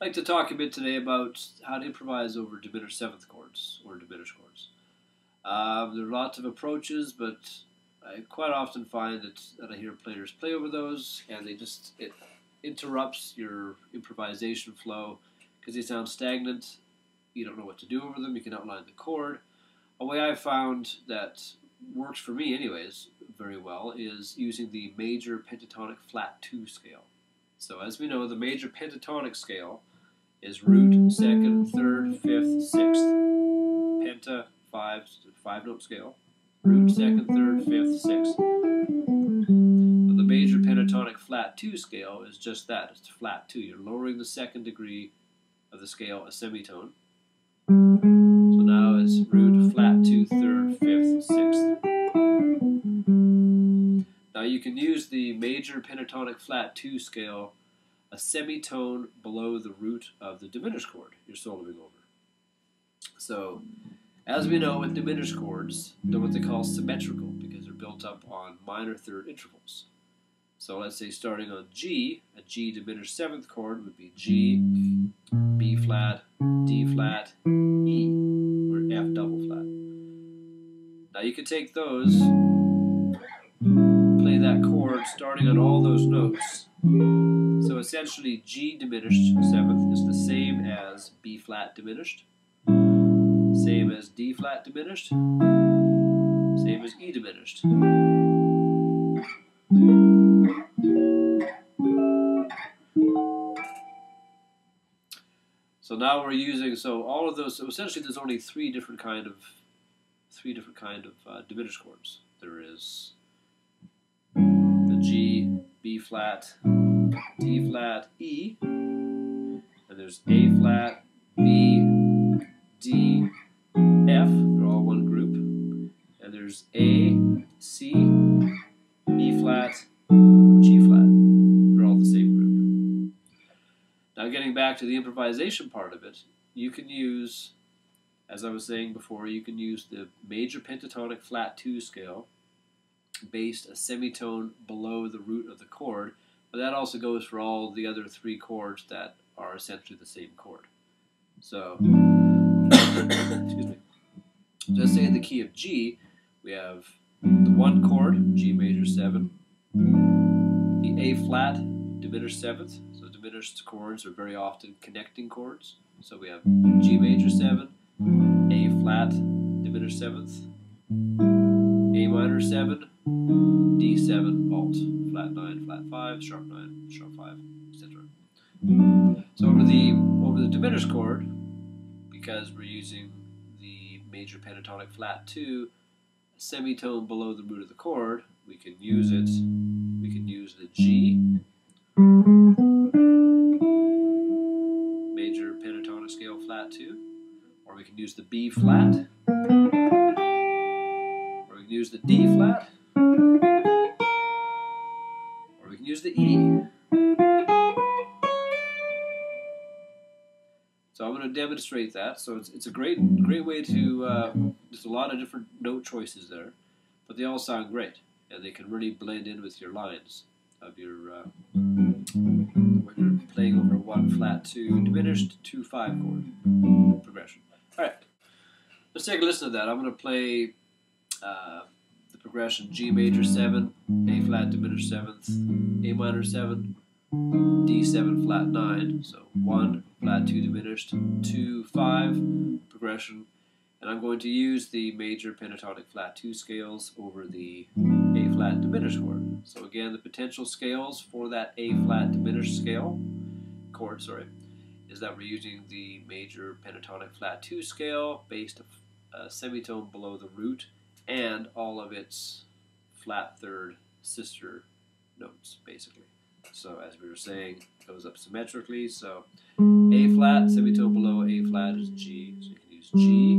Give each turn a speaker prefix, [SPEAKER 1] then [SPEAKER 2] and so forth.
[SPEAKER 1] I'd like to talk a bit today about how to improvise over diminished seventh chords or diminished chords. There are lots of approaches, but I quite often find that I hear players play over those, and it interrupts your improvisation flow because they sound stagnant. You don't know what to do over them. You can outline the chord. A way I've found that works for me, anyways, very well is using the major pentatonic flat 2 scale. So as we know, the major pentatonic scale is root, second, third, fifth, sixth. Penta, five-note scale. Root, second, third, fifth, sixth. But the major pentatonic flat 2 scale is just that. It's flat 2. You're lowering the second degree of the scale a semitone. So now it's root, flat 2, third, fifth, sixth. Now you can use the major pentatonic flat 2 scale a semitone below the root of the diminished chord you're soloing over. So, as we know with diminished chords, they're what they call symmetrical because they're built up on minor third intervals. So let's say starting on G, a G diminished seventh chord would be G, B flat, D flat, E, or F double flat. Now you can take those, play that chord starting on all those notes. So essentially G diminished seventh is the same as B flat diminished, same as D flat diminished, same as E diminished. So now we're using, all of those, so essentially there's only three different kind of diminished chords. There is the G, B flat, D flat, E, and there's A flat, B, D, F, they're all one group, and there's A, C, E flat, G flat, they're all the same group. Now getting back to the improvisation part of it, you can use, as I was saying before, you can use the major pentatonic flat 2 scale based a semitone below the root of the chord, but that also goes for all the other three chords that are essentially the same chord. So, excuse me. So let's say in the key of G, we have the one chord, G major 7, the A flat, diminished seventh. So diminished chords are very often connecting chords. So we have G major 7, A flat, diminished seventh, A minor 7, D7, alt, flat 9, flat 5, sharp 9, sharp 5, etc. So over the diminished chord, because we're using the major pentatonic flat 2, a semitone below the root of the chord, we can use the G, major pentatonic scale flat 2, or we can use the B flat, or we can use the D flat, or we can use the E. So I'm going to demonstrate that. So it's a great way to, there's a lot of different note choices there, but they all sound great, and they can really blend in with your lines of your, when you're playing over 1 flat 2 diminished 2 5 chord progression. Alright, let's take a listen to that. I'm going to play the progression G major 7, A flat diminished 7th, A minor 7, D7 flat 9, so 1 flat 2 diminished, 2 5 progression, and I'm going to use the major pentatonic flat 2 scales over the A flat diminished chord. So again, the potential scales for that A flat diminished chord, is that we're using the major pentatonic flat 2 scale based a semitone below the root and all of its flat third sister notes, basically. So as we were saying, it goes up symmetrically. So A flat, semitone below A flat is G. So you can use G,